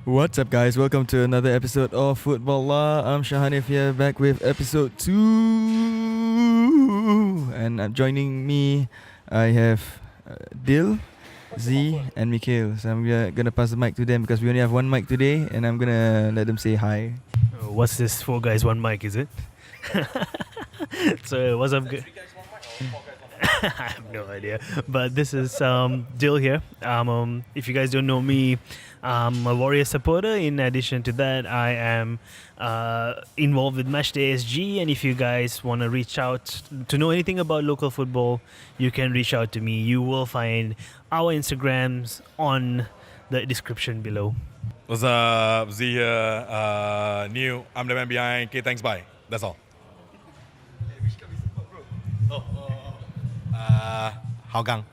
What's up, guys? Welcome to another episode of Football Law. I'm Shahanif here, back with episode 2. And joining me, I have Dil, Zee, and Mikhail. So I'm gonna pass the mic to them because we only have one mic today, and I'm gonna let them say hi. What's this? 4 guys, 1 mic, is it? So what's up? I have no idea. But this is Dil here. If you guys don't know me, I'm a Warriors supporter. In addition to that, I am involved with MatchDay SG. And if you guys want to reach out to know anything about local football, you can reach out to me. You will find our Instagrams on the description below. What's up? Zee here. New. I'm the man behind. Okay, thanks. Bye. That's all. Hougang.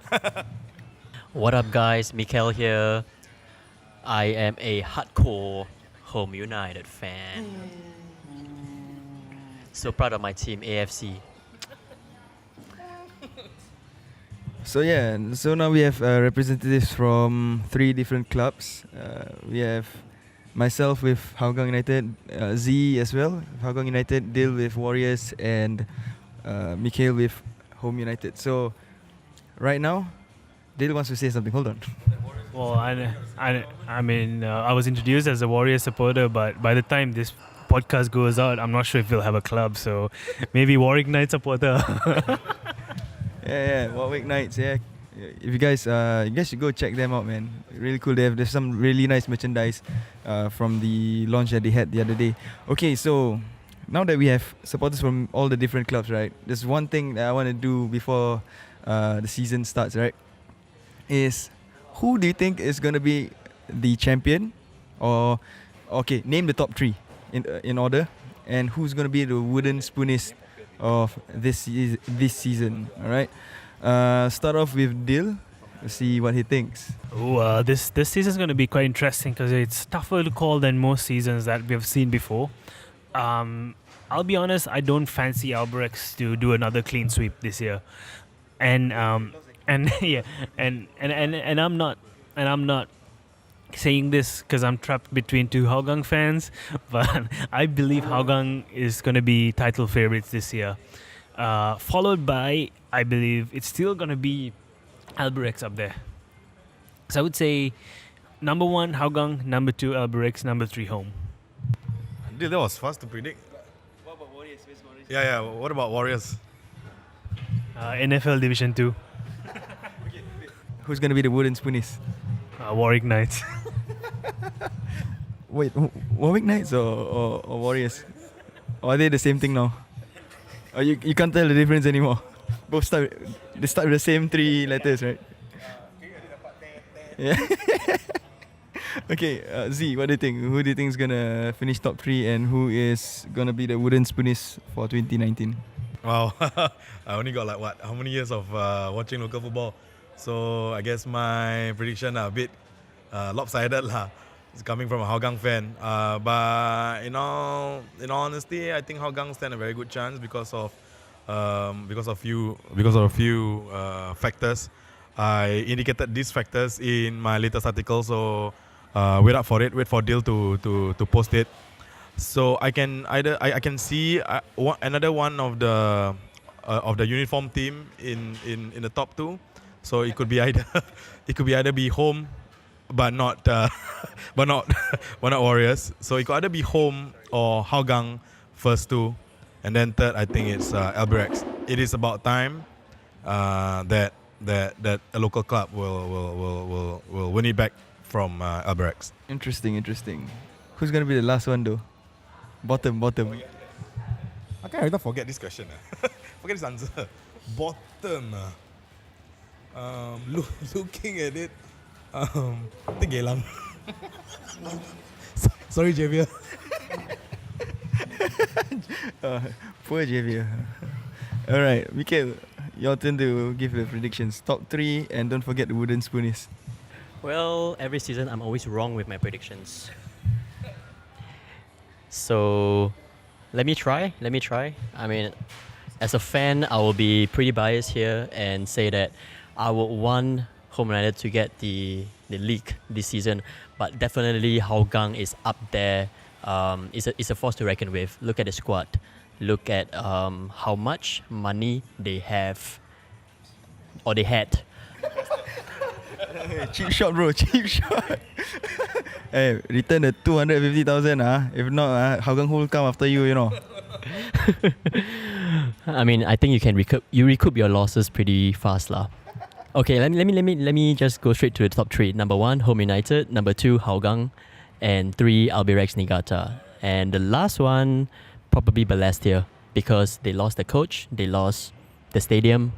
What up, guys? Mikhail here. I am a hardcore Home United fan. So proud of my team, AFC. So now we have representatives from 3 different clubs. We have myself with Hougang United, Zee as well, Hougang United, Dil with Warriors, and Mikhail with Home United. So right now, Dil wants to say something. Hold on. Well, I mean, I was introduced as a Warriors supporter, but by the time this podcast goes out, I'm not sure if we'll have a club. So maybe Warwick Knight supporter. Warwick Knights. Yeah, if you guys should go check them out, man. Really cool. There's some really nice merchandise from the launch that they had the other day. Okay, so now that we have supporters from all the different clubs, right? There's one thing that I want to do before the season starts, right? Is who do you think is gonna be the champion? Or okay, name the top 3 in order, and who's gonna be the wooden spoonies of this season? All right. Start off with Dil. Let's see what he thinks. This season's going to be quite interesting because it's tougher to call than most seasons that we've seen before. I'll be honest, I don't fancy albirex to do another clean sweep this year, and yeah, and I'm not saying this because I'm trapped between 2 Hougang fans, but I believe Hougang is going to be title favorites this year. Followed by, I believe it's still going to be albirex up there. So I would say number 1 Hougang, number 2 albirex, number 3 home. Dude, that was fast to predict. What about Warriors? Yeah. What about Warriors? NFL Division 2. Who's gonna be the wooden spoonies? Warwick Knights. Wait, Warwick Knights or Warriors? Or are they the same thing now? Or you can't tell the difference anymore? They start with the same 3 letters, right? Yeah. Okay, Zee, what do you think? Who do you think is gonna finish top 3, and who is gonna be the wooden spoonies for 2019? Wow. I only got how many years of watching local football? So I guess my prediction are a bit lopsided lah. It's coming from a Hougang fan. But in all honesty, I think Hougang stand a very good chance because of a few factors. I indicated these factors in my latest article, so wait for Dil to post it. So I can see another one of the uniform team in the top 2. So it could be either be home, but not Warriors. So it could either be home or Hougang first 2, and then third I think it's albirex. It is about time that a local club will win it back from albirex. Interesting. Who's gonna be the last one though? Bottom. I can't forget this question. Forget this answer. Bottom. Looking at it, I think geylang. Sorry, Javier. Poor Javier. Alright, Mikhail, your turn to give the predictions. Top 3, and don't forget the wooden spoonies. Well, every season I'm always wrong with my predictions. So let me try. I mean, as a fan, I will be pretty biased here and say that I would want Home United to get the the league this season. But definitely Hougang is up there. It's a force to reckon with. Look at the squad. Look at how much money they have, or they had. Cheap shot, bro. Cheap shot. Hey, return the 250,000. If not, Hougang will come after you. You know. I mean, I think you can recoup your losses pretty fast, lah. Okay, let me just go straight to the top three. Number 1, Home United. Number 2, Hougang, and 3, albirex Niigata. And the last one, probably Balestier, because they lost the coach, they lost the stadium,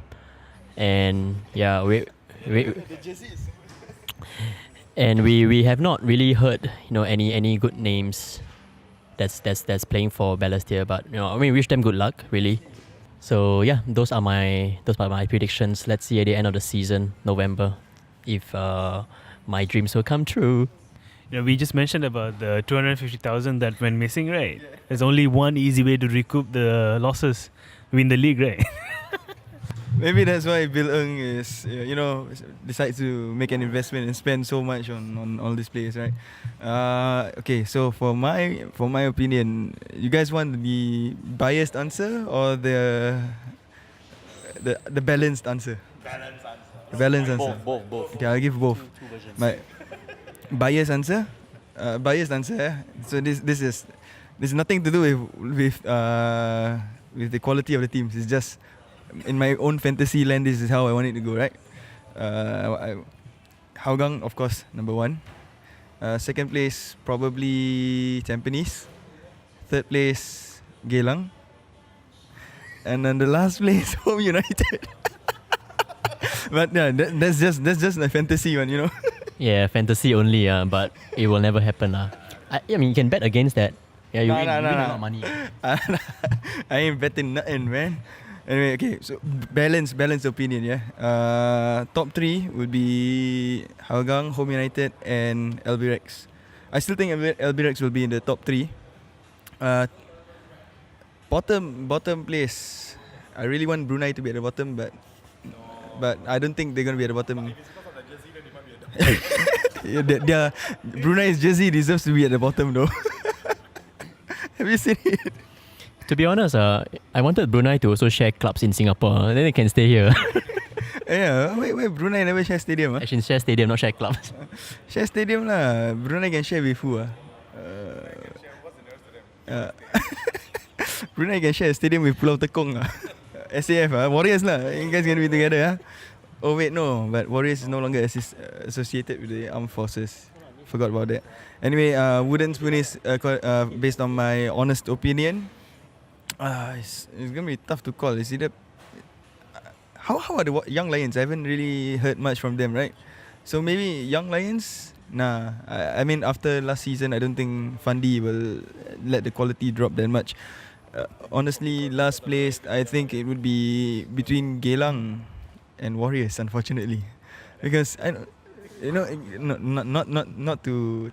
and yeah, we have not really heard any good names that's playing for Balestier, but I mean, wish them good luck, really. So yeah, those are my predictions. Let's see at the end of the season, November, if my dreams will come true. We just mentioned about the 250,000 that went missing, right? There's only one easy way to recoup the losses: win the league, right? Maybe that's why Bill Ng is, decides to make an investment and spend so much on all these players, right? Okay, so for my opinion, you guys want the biased answer or the balanced answer? The balanced answer. Both. Okay, I'll give both. Two versions. My biased answer. So this is nothing to do with the quality of the teams. It's just in my own fantasy land. This is how I want it to go, right? Hougang, of course, number 1. Second place probably Tampines. Third place Geylang. And then the last place Home United. But yeah, that's just my fantasy one, Yeah, fantasy only, but it will never happen. I mean, you can bet against that. Yeah, you win a lot of money. I ain't betting nothing, man. Anyway, okay, so balanced opinion, yeah. Top 3 would be Hougang, Home United, and albirex. I still think albirex will be in the top 3. Bottom place, I really want Brunei to be at the bottom, but I don't think they're gonna be at the bottom. Their Brunei's jersey deserves to be at the bottom, though. Have you seen it? To be honest, I wanted Brunei to also share clubs in Singapore. Then they can stay here. Yeah, wait, Brunei never share stadium? Actually, share stadium, not share clubs. Share stadium lah. Brunei can share with who? Brunei can share a stadium with Pulau Tekong. SAF, Warriors lah. You guys gonna be together. Oh wait, no. But Warriors is no longer associated with the armed forces. Forgot about that. Anyway, Wooden Spoon is based on my honest opinion. It's gonna be tough to call. Is either how are the Young Lions? I haven't really heard much from them, right? So maybe Young Lions. Nah, I mean after last season, I don't think Fandi will let the quality drop that much. Honestly, last place, I think it would be between Geylang and Warriors, unfortunately, because not to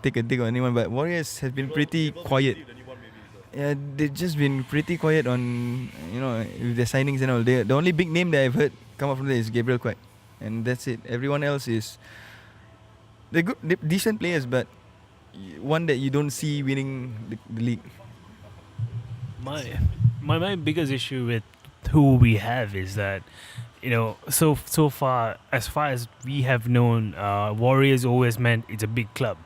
take a dig on anyone, but Warriors has been pretty quiet. Yeah, they've just been pretty quiet on with their signings and all. The only big name that I've heard come up from there is Gabriel Quack, and that's it. Everyone else is they're decent players, but one that you don't see winning the league. My biggest issue with who we have is that so far as we have known, Warriors always meant it's a big club.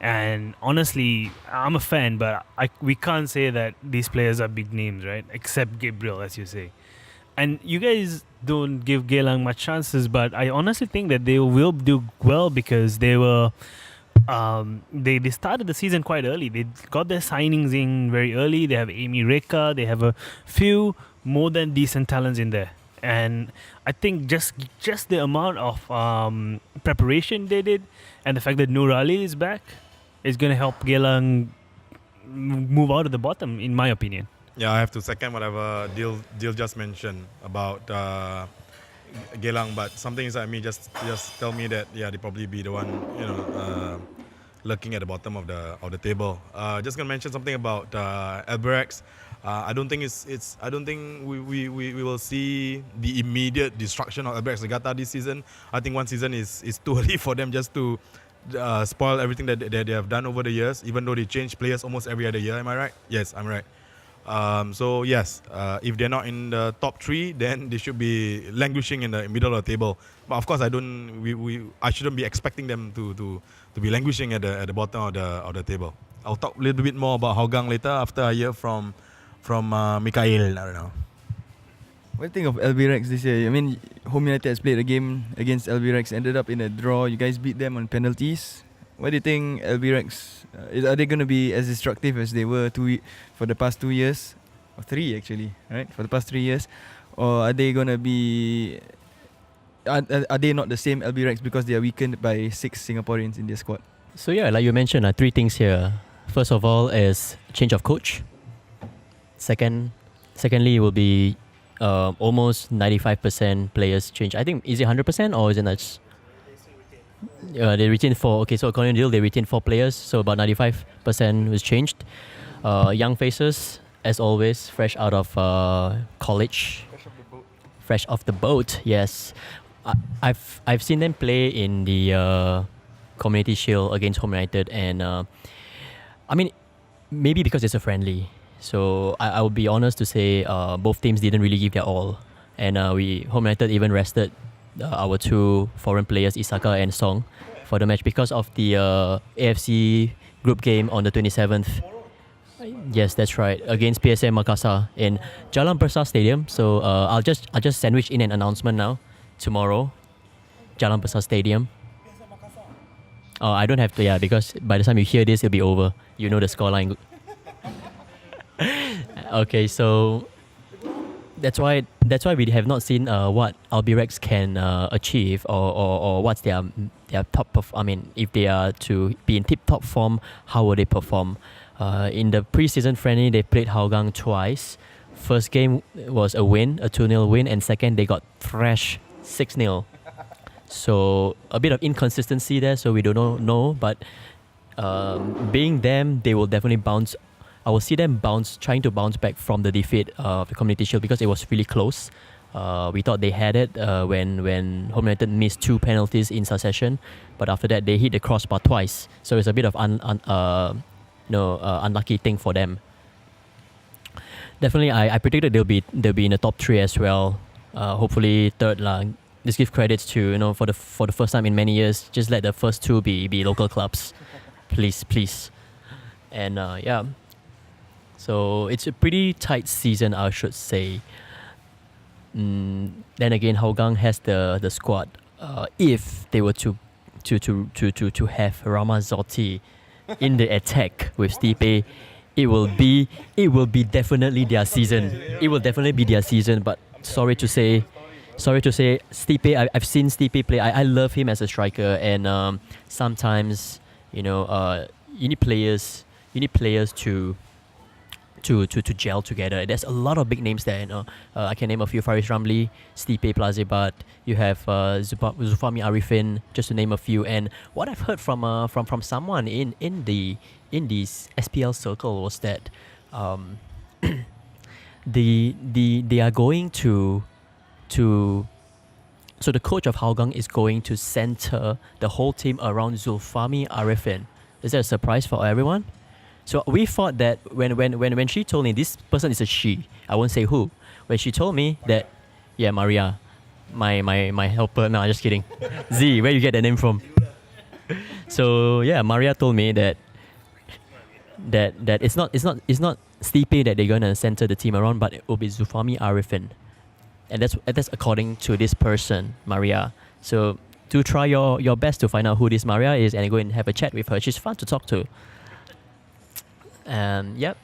And honestly, I'm a fan, but we can't say that these players are big names, right? Except Gabriel, as you say. And you guys don't give Geylang much chances, but I honestly think that they will do well because they were they started the season quite early. They got their signings in very early. They have Amy Reka. They have a few more than decent talents in there. And I think just the amount of preparation they did and the fact that Noor Ali is back is going to help Geylang move out of the bottom, in my opinion. Yeah, I have to second whatever Dil just mentioned about Geylang, but something inside me just tell me that they probably be the one lurking at the bottom of the table. Just gonna mention something about albirex. I don't think I don't think we will see the immediate destruction of albirex niigata this season. I think one season is too early for them just to spoil everything that they have done over the years, even though they change players almost every other year. Am I right? Yes, I'm right. So yes, if they're not in the top 3, then they should be languishing in the middle of the table. But of course, I shouldn't be expecting them to be languishing at the bottom of the table. I'll talk a little bit more about Hougang later after I hear from Mikhail. I don't know. What do you think of albirex this year? I mean, Home United has played a game against albirex, ended up in a draw. You guys beat them on penalties. What do you think, albirex? Are they going to be as destructive as they were for the past 2 years? Or 3 actually, right? For the past 3 years? Or are they going to be... Are they not the same albirex because they are weakened by 6 Singaporeans in their squad? So yeah, like you mentioned, 3 things here. First of all is change of coach. Secondly, it will be almost 95% players change. I think, is it 100% or is it not? They retained 4. Okay, so according to deal, they retained 4 players. So about 95% was changed. Young faces, as always, fresh out of college. Fresh off the boat, yes. I've seen them play in the Community Shield against Home United, and I mean, maybe because it's a friendly. So I will be honest to say both teams didn't really give their all, and Home United even rested our 2 foreign players, Isaka and Song, for the match because of the AFC group game on the 27th. Yes, that's right, against PSM Makassar in Jalan Besar Stadium. So I'll just sandwich in an announcement now. Tomorrow, Jalan Besar Stadium. Oh, I don't have to, because by the time you hear this, it'll be over. You know the scoreline. Okay, so that's why we have not seen what albirex can achieve or what's their top if they are to be in tip-top form, how will they perform? In the pre-season friendly, they played Hougang twice. First game was a win, a 2-0 win, and second they got thrashed 6-0. So a bit of inconsistency there, so we don't know. But being them, they will definitely bounce. I will see them trying to bounce back from the defeat of the Community Shield because it was really close. We thought they had it when Home United missed 2 penalties in succession, but after that they hit the crossbar twice. So it's a bit of unlucky thing for them. Definitely, I predicted they'll be in the top 3 as well. Hopefully third lah. Just give credits to for the first time in many years. Just let the first 2 be local clubs, please. And yeah, so it's a pretty tight season, I should say. Then again, Hougang has the squad. If they were to have Ramazotti in the attack with Stipe, it will be definitely their season. It will definitely be their season. But sorry to say, Stipe. I've seen Stipe play. I love him as a striker, and sometimes you need players to gel together. There's a lot of big names there. I can name a few: Faris Ramli, Stipe Plazibat. You have Zufami Arifin, just to name a few. And what I've heard from someone in the SPL circle was that they are going to so the coach of Hougang is going to center the whole team around Zulfami Arifin. Is that a surprise for everyone? So we thought that when she told me, this person is a she, I won't say who. When she told me that, yeah, Maria, my helper. No, I'm just kidding. Zee, where you get that name from? So yeah, Maria told me that it's not Stipe that they're gonna center the team around, but it will be Zulfami Arifin, and that's according to this person, Maria. So do try your best to find out who this Maria is and go and have a chat with her. She's fun to talk to. And yep,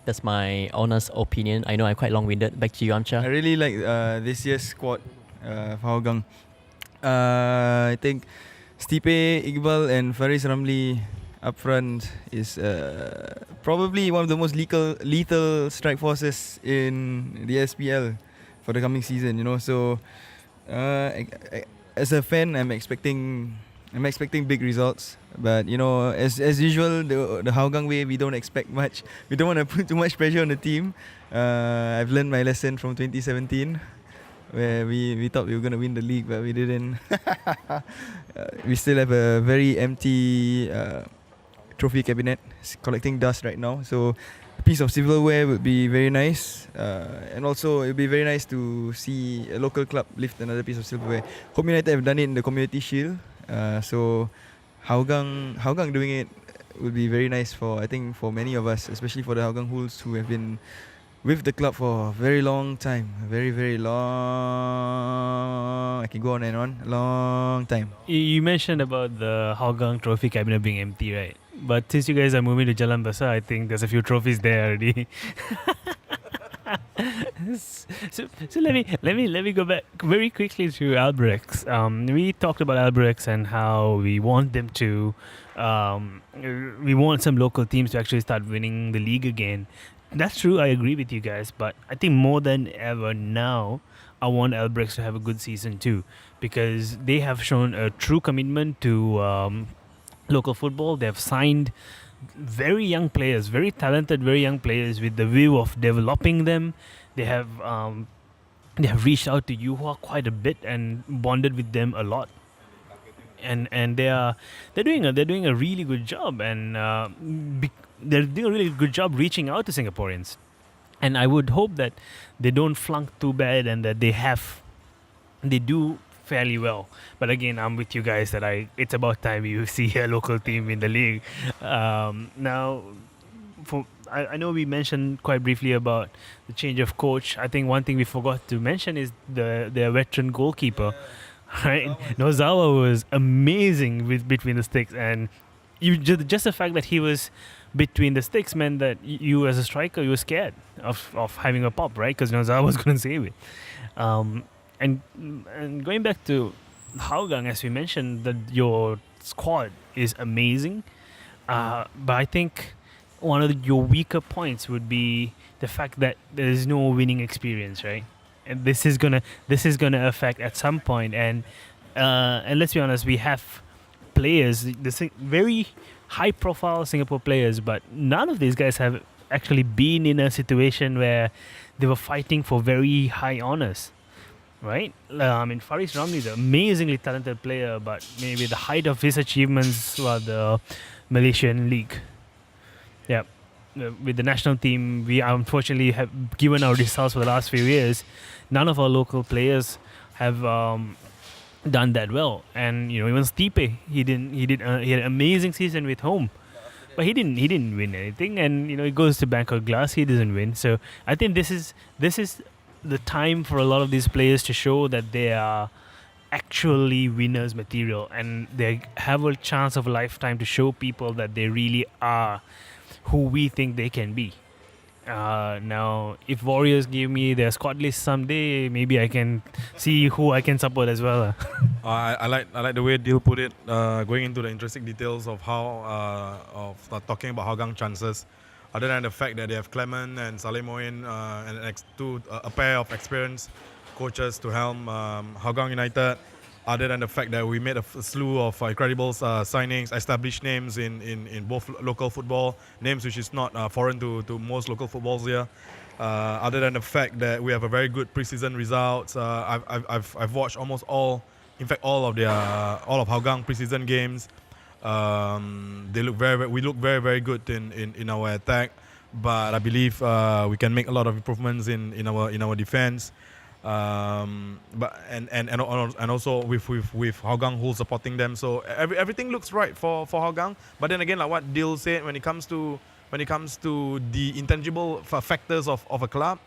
that's my honest opinion. I know I'm quite long-winded. Back to you, Amsyar. I really like this year's squad for Hougang. I think Stipe, Iqbal and Faris Ramli up front is probably one of the most lethal strike forces in the SPL for the coming season. So as a fan, I'm expecting I'm expecting big results, but as usual, the Hougang way, we don't expect much. We don't want to put too much pressure on the team. I've learned my lesson from 2017, where we thought we were gonna win the league, but we didn't. We still have a very empty trophy cabinet, collecting dust right now. So a piece of silverware would be very nice, and also it would be very nice to see a local club lift another piece of silverware. Home United have done it in the Community Shield, so Hougang doing it would be very nice for, I think, for many of us, especially for the Hougang Hools who have been with the club for a very long time, very, very long. I can go on and on, long time. You mentioned about the Hougang trophy cabinet being empty, right? But since you guys are moving to Jalan Besar, I think there's a few trophies there already. so let me go back very quickly to albirex. We talked about albirex and how we want them to, we want some local teams to actually start winning the league again. That's true. I agree with you guys, but I think more than ever now, I want albirex to have a good season too, because they have shown a true commitment to local football. They have signed very young players, very talented, very young players, with the view of developing them. They have reached out to Yuhua quite a bit and bonded with them a lot, and they're doing a really good job, and they're doing a really good job reaching out to Singaporeans. And I would hope that they don't flunk too bad and that they do fairly well. But again, I'm with you guys that it's about time you see a local team in the league. Now, I know we mentioned quite briefly about the change of coach. I think one thing we forgot to mention is their veteran goalkeeper. Right, Nozawa was amazing between the sticks, and just the fact that he was between the sticks meant that you as a striker, you were scared of having a pop, right? Because Nozawa was going to save it. And going back to Hougang, as we mentioned, that your squad is amazing, but I think one of your weaker points would be the fact that there is no winning experience, right? And this is gonna affect at some point. And let's be honest, we have players, very high-profile Singapore players, but none of these guys have actually been in a situation where they were fighting for very high honors. Right? Faris Ramli is an amazingly talented player, but maybe the height of his achievements were the Malaysian League. Yeah. With the national team, we unfortunately have, given our results for the last few years, none of our local players have done that well. And even Stipe, he had an amazing season with home, but he didn't win anything. And he goes to Bangkok Glass, he doesn't win. So I think this is the time for a lot of these players to show that they are actually winners material, and they have a chance of a lifetime to show people that they really are who we think they can be. Now, if Warriors give me their squad list someday, maybe I can see who I can support as well. I like the way Dil put it, going into the interesting details of how talking about Hougang chances. Other than the fact that they have Clement and Saleh Moin and a pair of experienced coaches to helm Hougang United. Other than the fact that we made a slew of incredible signings, established names in both local football, names which is not foreign to most local footballs here. Other than the fact that we have a very good preseason results, I've watched almost all of Hougang preseason games. We look very, very good in our attack, but I believe we can make a lot of improvements in our defense. But also with Hougang Hull supporting them, so everything looks right for Hougang. But then again, like what Dil said, when it comes to the intangible factors of a club,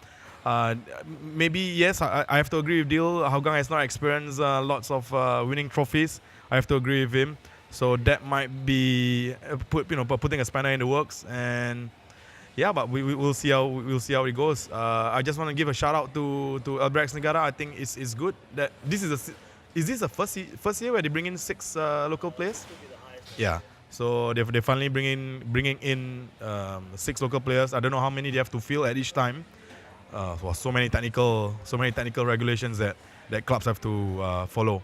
maybe yes, I have to agree with Dil. Hougang has not experienced lots of winning trophies. I have to agree with him. So that might be putting a spanner in the works, and yeah, but we'll see how it goes. I just want to give a shout out to albirex Niigata. I think it's good that this is the first year where they bring in 6 local players. Yeah, so they're finally bringing in 6 local players. I don't know how many they have to fill at each time. So many technical regulations that clubs have to follow.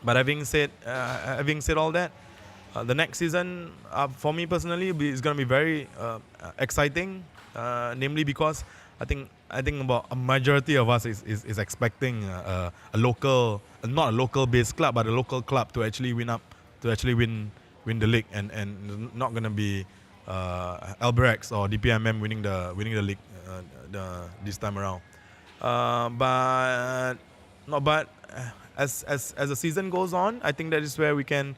But having said all that, the next season for me personally is going to be very exciting, namely because I think about a majority of us is expecting a local, not a local based club, but a local club to actually win the league, and not going to be albirex or dpmm winning the league this time around. But as the season goes on, I think that is where we can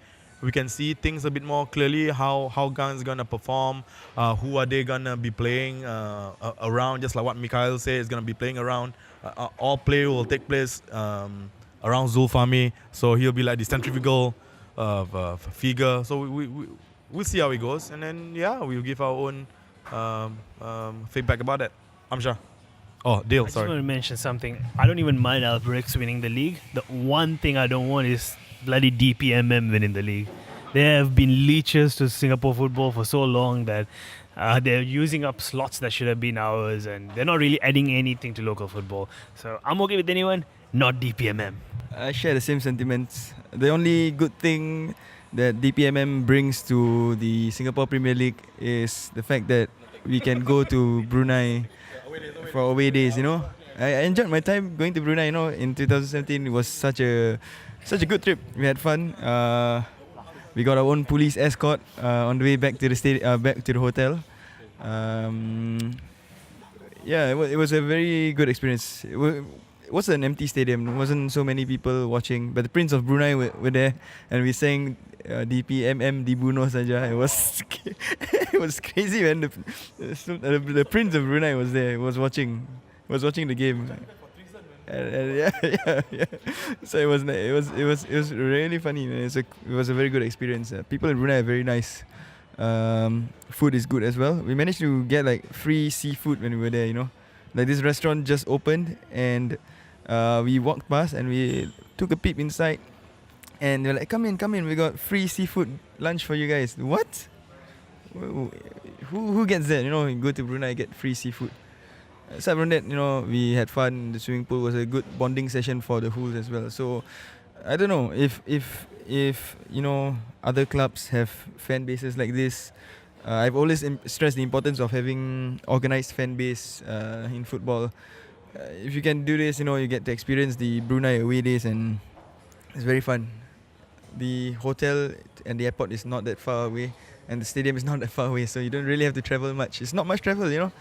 see things a bit more clearly. How hougang is gonna perform, who are they gonna be playing around? Just like what Mikhail said, is gonna be playing around. All play will take place around Zulfahmi, so he'll be like the centrifugal figure. So we'll see how it goes, and then we'll give our own feedback about that. Amsyar. Oh, Dale, I just sorry. want to mention something. I don't even mind albirex winning the league. The one thing I don't want is bloody dpmm winning the league. They have been leeches to Singapore football for so long that they're using up slots that should have been ours, and they're not really adding anything to local football. So I'm okay with anyone, not dpmm. I share the same sentiments. The only good thing that dpmm brings to the Singapore Premier League is the fact that we can go to Brunei for away days, you know. I enjoyed my time going to Brunei, you know, in 2017. It was such a good trip. We had fun. We got our own police escort on the way back to the back to the hotel. It was a very good experience. It was an empty stadium. There wasn't so many people watching, but the Prince of Brunei were there, and we sang dpmm dibunuh saja. It was it was crazy, man. The Prince of Brunei was there. Was watching the game. Yeah. So it was really funny, man. It was a very good experience. People in Brunei are very nice. Food is good as well. We managed to get like free seafood when we were there, you know. Like this restaurant just opened, and we walked past and we took a peep inside, and they're like, come in, we got free seafood lunch for you guys. What? Who gets that? You know, you go to Brunei, get free seafood. Aside from that, you know, we had fun. The swimming pool was a good bonding session for the Hools as well. So I don't know if you know, other clubs have fan bases like this. I've always stressed the importance of having organized fan base in football. If you can do this, you know, you get to experience the Brunei away days, and it's very fun. The hotel and the airport is not that far away, and the stadium is not that far away, so you don't really have to travel much. It's not much travel, you know.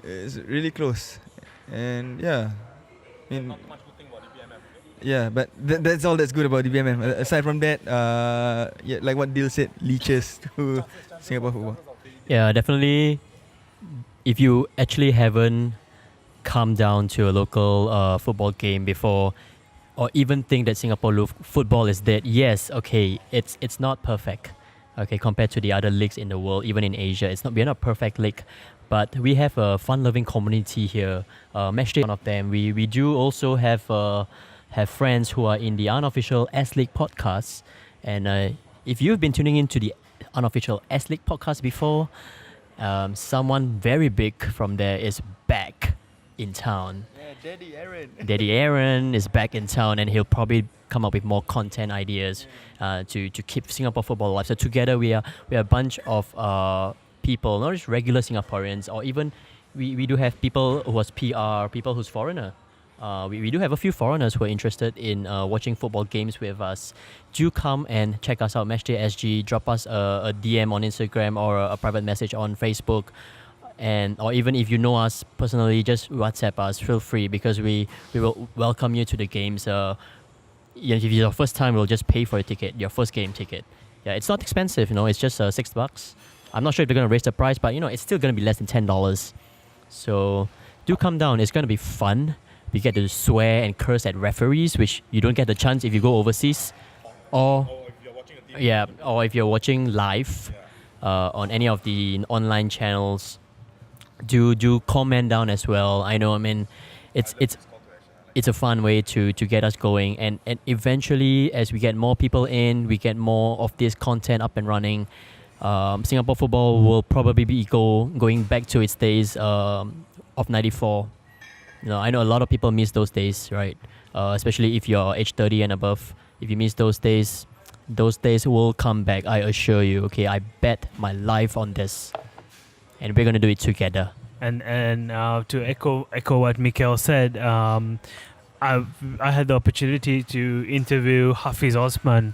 It's really close, and I mean, but that's all that's good about DPMM. Aside from that, like what Dil said, leeches to Singapore football. Yeah, definitely. If you actually haven't come down to a local football game before, or even think that Singapore football is dead, yes, okay, it's not perfect. Okay, compared to the other leagues in the world, even in Asia, we're not a perfect league. But we have a fun-loving community here. MatchDay, one of them. We do also have friends who are in the unofficial S.League podcast. And if you've been tuning into the unofficial S.League podcast before, someone very big from there is back in town. Yeah, Daddy Aaron. Daddy Aaron is back in town, and he'll probably come up with more content ideas to keep Singapore football alive. So together we are a bunch of people, not just regular Singaporeans, or even we do have people who was PR, people who's foreigner. We do have a few foreigners who are interested in watching football games with us. Do come and check us out, MatchDay SG. Drop us a DM on Instagram or a private message on Facebook, or even if you know us personally, just WhatsApp us. Feel free, because we will welcome you to the games. If it's your first time, we'll just pay for your ticket, your first game ticket. Yeah, it's not expensive, you know. It's just $6. I'm not sure if they're gonna raise the price, but you know, it's still gonna be less than $10. So do come down. It's gonna be fun. We get to swear and curse at referees, which you don't get the chance if you go overseas, or if you're watching live on any of the online channels. Do comment down as well. I know. I mean, it's a fun way to get us going, and eventually, as we get more people in, we get more of this content up and running. Singapore football will probably be going back to its days of '94. You know, I know a lot of people miss those days, right? Especially if you're age 30 and above. If you miss those days will come back. I assure you. Okay, I bet my life on this, and we're gonna do it together. And to echo what Mikhail said, I had the opportunity to interview Hafiz Osman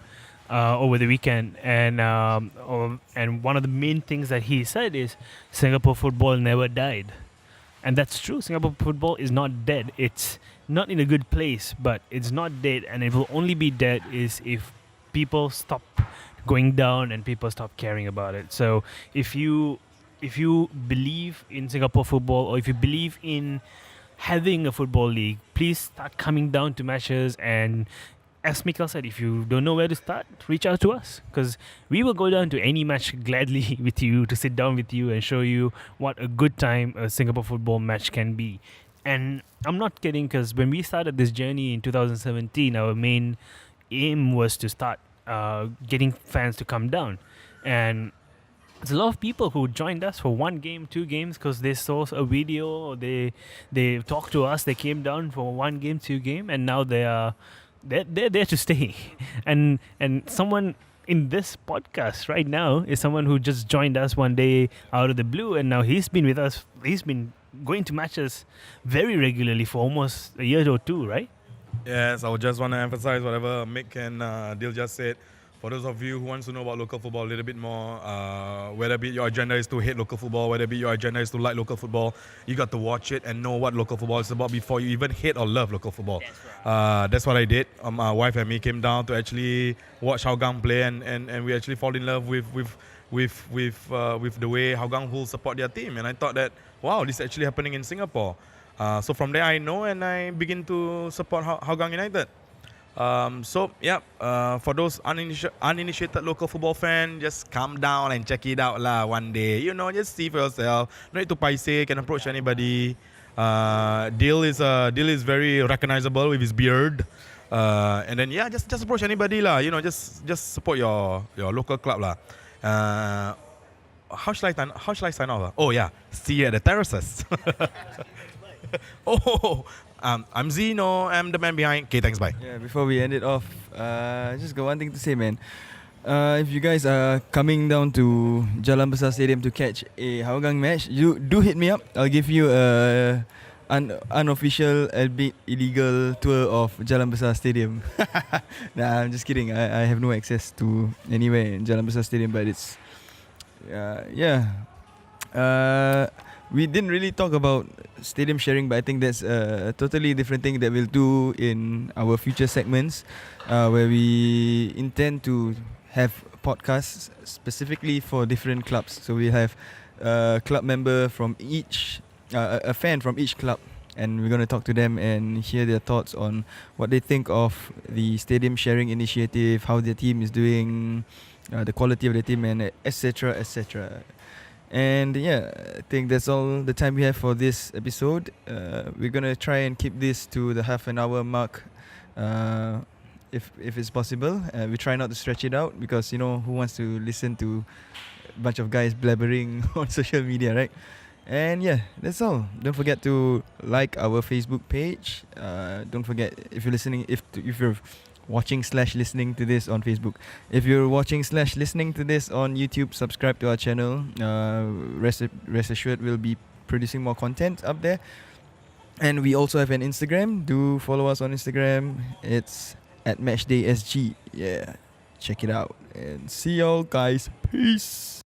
over the weekend, and one of the main things that he said is Singapore football never died, and that's true. Singapore football is not dead. It's not in a good place, but it's not dead, and it will only be dead is if people stop going down and people stop caring about it. So if you believe in Singapore football, or if you believe in having a football league, please start coming down to matches. And as Mikhail said, if you don't know where to start, reach out to us, because we will go down to any match gladly with you, to sit down with you and show you what a good time a Singapore football match can be. And I'm not kidding, because when we started this journey in 2017, our main aim was to start getting fans to come down. And there's a lot of people who joined us for 1 game, 2 games, because they saw a video, or they talked to us, they came down for 1 game, 2 game, and now they're there to stay. and someone in this podcast right now is someone who just joined us one day out of the blue, and now he's been with us. He's been going to matches very regularly for almost a year or 2, right? Yes, I would just want to emphasize whatever Mick and Dil just said. For those of you who wants to know about local football a little bit more, whether be your agenda is to hate local football, whether be your agenda is to like local football, you got to watch it and know what local football is about before you even hate or love local football. That's right. That's what I did. My wife and me came down to actually watch Hougang play, and we actually fall in love with the way Hougang will support their team. And I thought that, wow, this is actually happening in Singapore. So from there I know, and I begin to support Hougang United. For those uninitiated local football fan, just come down and check it out lah one day. Just see for yourself. No need to paise, can approach anybody. Dil is very recognizable with his beard. And then just approach anybody lah. Just support your local club lah. How shall I sign off? Oh yeah, see you at the terraces. I'm Zee, I'm the man behind. Okay, thanks, bye. Yeah, before we end it off, just got one thing to say, man. If you guys are coming down to Jalan Besar Stadium to catch a Hougang match, you do hit me up. I'll give you a unofficial, albeit illegal tour of Jalan Besar Stadium. Nah, I'm just kidding. I have no access to anywhere in Jalan Besar Stadium, but it's we didn't really talk about stadium sharing, but I think that's a totally different thing that we'll do in our future segments, where we intend to have podcasts specifically for different clubs. So we have a club member from each, a fan from each club, and we're going to talk to them and hear their thoughts on what they think of the stadium sharing initiative, how their team is doing, the quality of the team, and etc. etc. And I think that's all the time we have for this episode. We're gonna try and keep this to the half an hour mark, if it's possible. We try not to stretch it out, because who wants to listen to a bunch of guys blabbering on social media, right? And that's all. Don't forget to like our Facebook page. Don't forget, if you're listening, if you're watching/listening to this on Facebook. If you're watching/listening to this on YouTube, subscribe to our channel. Rest assured, we'll be producing more content up there. And we also have an Instagram. Do follow us on Instagram. It's at MatchDaySG. Yeah, check it out. And see y'all guys. Peace.